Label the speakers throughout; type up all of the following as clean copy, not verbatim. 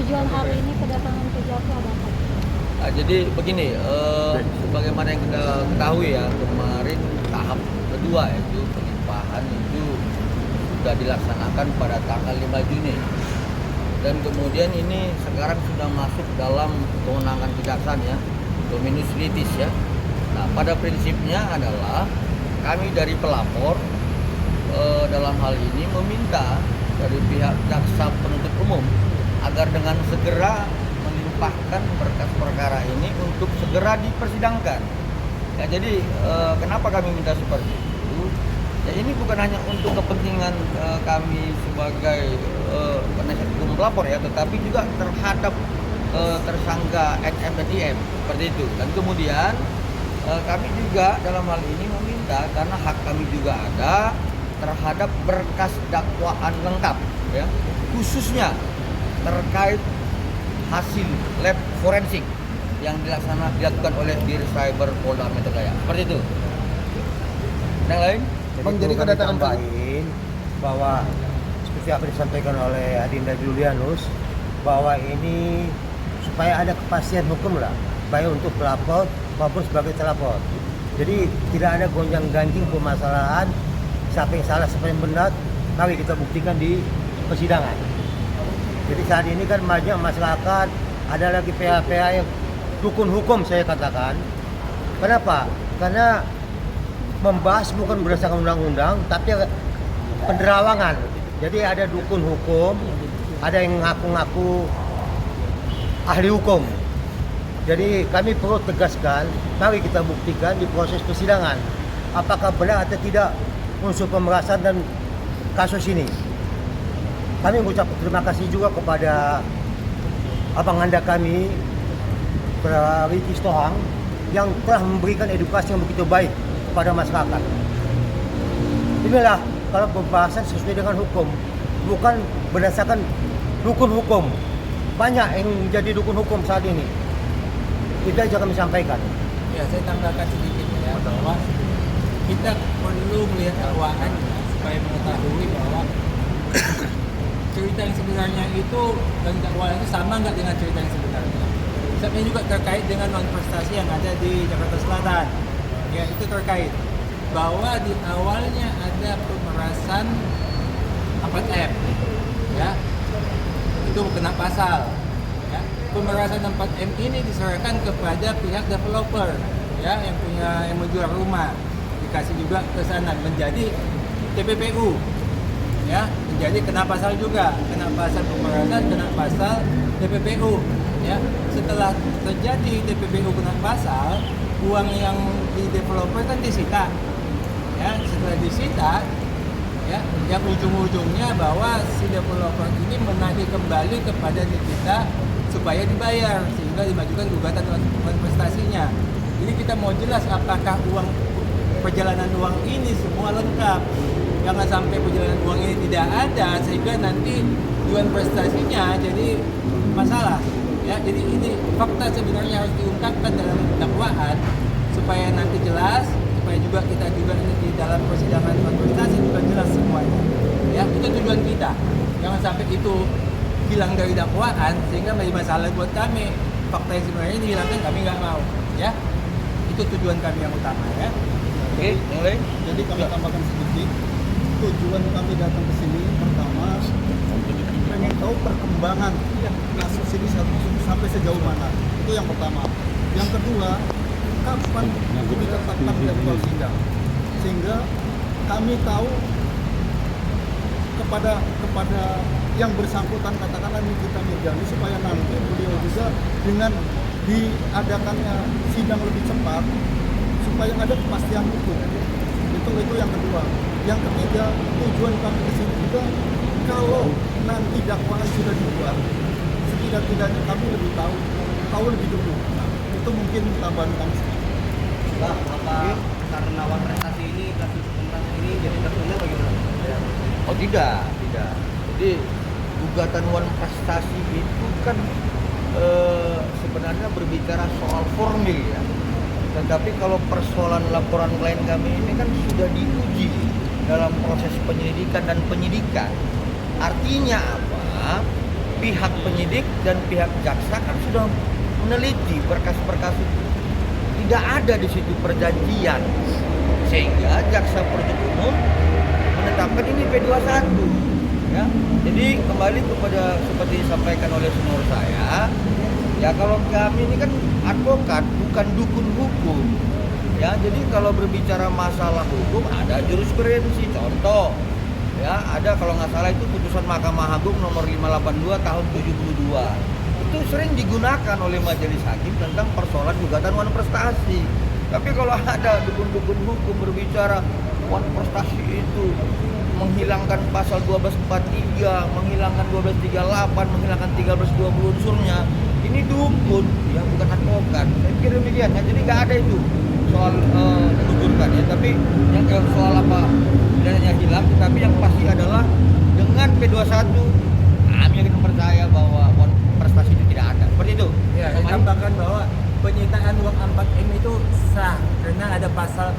Speaker 1: tujuan hari ini kedatangan ke Jaksa ada apa?
Speaker 2: Jadi begini, sebagaimana yang kita ketahui ya, kemarin tahap kedua yaitu pelimpahan itu sudah dilaksanakan pada tanggal 5 Juni. Dan kemudian ini sekarang sudah masuk dalam kewenangan kejaksaan ya, dominus litis ya. Nah, pada prinsipnya adalah kami dari pelapor dalam hal ini meminta dari pihak jaksa penuntut umum agar dengan segera melimpahkan berkas perkara ini untuk segera dipersidangkan. Ya, jadi kenapa kami minta seperti itu? Ya, ini bukan hanya untuk kepentingan kami sebagai penasihat hukum pelapor ya, tetapi juga terhadap tersangka NM dan IM seperti itu. Dan kemudian kami juga dalam hal ini meminta karena hak kami juga ada terhadap berkas dakwaan lengkap ya, khususnya terkait hasil lab forensik yang dilakukan oleh Dir Cyber Polda Metro Jaya. Seperti itu. Yang lain?
Speaker 3: Jadi kami tambahin bahwa seperti apa disampaikan oleh Adinda Julianus bahwa ini supaya ada kepastian hukum lah, baik untuk pelapor maupun sebagai terlapor. Jadi tidak ada gonjang-ganjing permasalahan siapa yang salah siapa yang benar, mari kita buktikan di persidangan. Jadi saat ini kan banyak masyarakat, ada lagi pihak-pihak yang dukun hukum saya katakan. Kenapa? Karena membahas bukan berdasarkan undang-undang, tapi penerawangan. Jadi ada dukun hukum, ada yang ngaku-ngaku ahli hukum. Jadi kami perlu tegaskan, mari kita buktikan di proses persidangan apakah benar atau tidak unsur pemerasan dan kasus ini. Kami mengucap terima kasih juga kepada abang anda kami, Ricky Stohang, yang telah memberikan edukasi yang begitu baik kepada masyarakat. Inilah kalau pembahasan sesuai dengan hukum, bukan berdasarkan dukun hukum. Banyak yang menjadi dukun hukum saat ini. Itu aja kami sampaikan.
Speaker 4: Ya, saya tambahkan sedikit ya, bahwa kita perlu melihat dakwaannya supaya mengetahui bahwa cerita yang sebenarnya itu dan dakwaan itu sama nggak dengan cerita yang sebenarnya. Misalnya juga terkait dengan manifestasi yang ada di Jakarta Selatan. Ya, itu terkait bahwa di awalnya ada pemerasan 4M, ya, itu kena pasal. Ya. Pemerasan 4M ini diserahkan kepada pihak developer, ya, yang menjual rumah, dikasih juga ke sana menjadi TPPU, ya, menjadi kena pasal juga, kena pasal pemerasan, kena pasal TPPU, ya. Setelah terjadi TPPU kena pasal, uang yang di developer kan disita, ya. Setelah disita, ya, yang ujung-ujungnya bahwa si developer ini menagih kembali kepada kita supaya dibayar sehingga dimajukan gugatan investasinya. Ini kita mau jelas apakah perjalanan uang ini semua lengkap. Jangan sampai perjalanan uang ini tidak ada sehingga nanti tujuan prestasinya jadi masalah. Ya, jadi ini fakta sebenarnya harus diungkapkan dalam dakwaan supaya nanti jelas, supaya juga kita juga ini di dalam persidangan prestasi juga jelas semuanya. Ya, itu tujuan kita. Jangan sampai itu hilang dari dakwaan sehingga menjadi masalah buat kami. Fakta yang sebenarnya dihilangkan kami nggak mau. Ya, itu tujuan kami yang utama. Ya.
Speaker 2: Oke, yang lain?
Speaker 5: Jadi kami tambahkan sedikit. Tujuan kami datang ke sini pertama pengen tahu perkembangan kasus ini sampai sejauh mana. Itu yang pertama. Yang kedua, kapan itu ditetapkan jadwal sidang sehingga kami tahu kepada yang bersangkutan, katakanlah Nikita Mirzani, supaya nanti beliau juga dengan diadakannya sidang lebih cepat supaya ada kepastian hukum. Itu yang kedua. Yang ketiga, tujuan kami ke sini juga kalau nanti dakwaan sudah dibuat, setidak-tidaknya kami lebih tahu lebih dulu. Nah, itu mungkin tambahan kami.
Speaker 6: Nah, apa karena prestasi ini, kasus pemerasan ini jadi tertunda bagaimana?
Speaker 2: Oh tidak. Jadi gugatan wan prestasi itu kan sebenarnya berbicara soal formil ya. Tetapi kalau persoalan laporan klien kami ini kan sudah diuji dalam proses penyelidikan dan penyidikan. Artinya apa? pihak penyidik dan pihak jaksa kan sudah meneliti berkas-berkas itu. Tidak ada di situ perjanjian, sehingga jaksa penuntut umum menetapkan ini P21. Ya, jadi kembali kepada seperti disampaikan oleh senior saya, ya kalau kami ini kan advokat bukan dukun hukum. Ya, jadi kalau berbicara masalah hukum ada jurisprudensi. Contoh, ya ada kalau nggak salah itu putusan Mahkamah Agung nomor 582 tahun 72. Itu sering digunakan oleh majelis hakim tentang persoalan gugatan wan prestasi. Tapi kalau ada dukun-dukun hukum berbicara wan prestasi itu menghilangkan pasal 1243, menghilangkan 1238, menghilangkan 1320 unsurnya, ini dukun, ya bukan advokat. Saya pikir demikian ya. Jadi nggak ada itu soal menunjukkan ya. Tapi yang soal apa pidananya hilang, tapi yang pasti adalah dengan P21 kami akan percaya bahwa wan prestasi itu tidak ada. Seperti itu.
Speaker 4: Ya, saya tambahkan bahwa penyitaan uang 4M itu sah karena ada pasal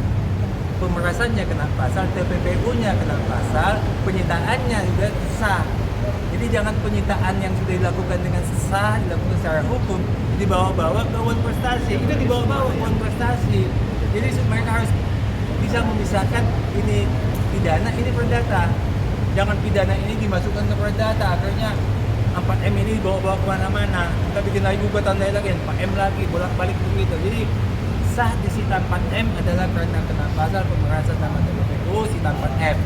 Speaker 4: pemerasannya kena pasal, TPPU-nya kena pasal, penyitaannya juga sah. Jadi jangan penyitaan yang sudah dilakukan dengan sah, dilakukan secara hukum, dibawa-bawa ke wan prestasi. Itu dibawa-bawa ke wan prestasi. Jadi mereka harus bisa memisahkan ini pidana, ini perdata. Jangan pidana ini dimasukkan ke perdata, akhirnya 4M ini dibawa-bawa kemana-mana. Kita bikin lagi gugatan lagi, 4M lagi, bolak-balik begitu. Jadi sah disita 4M adalah karena kena pasal pemerasan nama TPPU, sita 4M.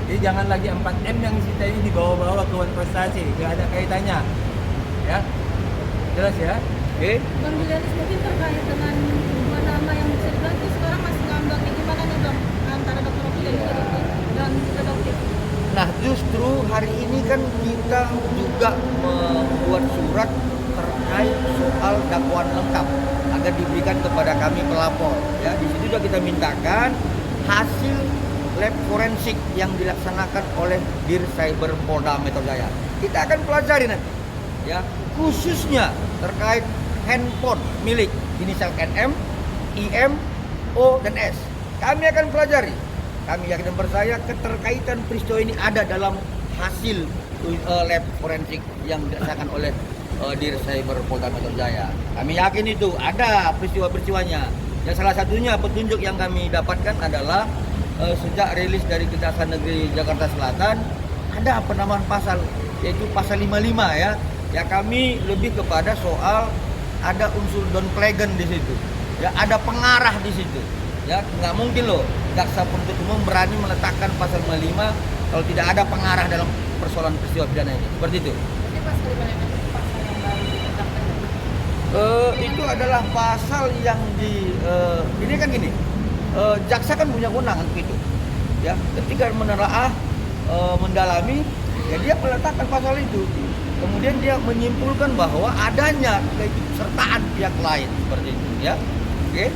Speaker 4: Jadi jangan lagi 4M yang disita ini dibawa-bawa ke wan prestasi, nggak ada kaitannya. Ya, jelas ya?
Speaker 2: Oke.
Speaker 1: Bang Julianus, mungkin terkait dengan dua nama yang bisa dibilang itu sekarang masih ngambang nih, gimana nih Bang antara Dr. Rocky dan Dokter?
Speaker 2: Nah, justru hari ini kan kita juga membuat surat terkait soal dakwaan lengkap agar diberikan kepada kami pelapor. Ya, di situ sudah kita mintakan hasil lab forensik yang dilaksanakan oleh Dir Cyber Polda Metro Jaya. Kita akan pelajari nanti, ya, khususnya terkait handphone milik inisial NM, IM, O, dan S. Kami akan pelajari. Kami yakin dan percaya keterkaitan peristiwa ini ada dalam hasil lab forensik yang dilaksanakan oleh Dir Cyber Polda Metro Jaya. Kami yakin itu ada peristiwa-peristiwanya. Dan salah satunya petunjuk yang kami dapatkan adalah sejak rilis dari Kejaksaan Negeri Jakarta Selatan ada penambahan pasal, yaitu pasal 55 ya. Ya, kami lebih kepada soal ada unsur downplagen di situ. Ya, ada pengarah di situ. Ya, nggak mungkin loh jaksa penuntut umum berani meletakkan pasal 55 kalau tidak ada pengarah dalam persoalan peristiwa pidana ini. Seperti itu.
Speaker 1: Ini pasal 55 itu pasal yang baru ditetapkan.
Speaker 2: Itu adalah pasal yang ini kan gini. Jaksa kan punya kewenangan itu. Ya, ketika menelaah mendalami, ya dia meletakkan pasal itu. Kemudian dia menyimpulkan bahwa adanya keikutsertaan pihak lain seperti itu, ya. Oke.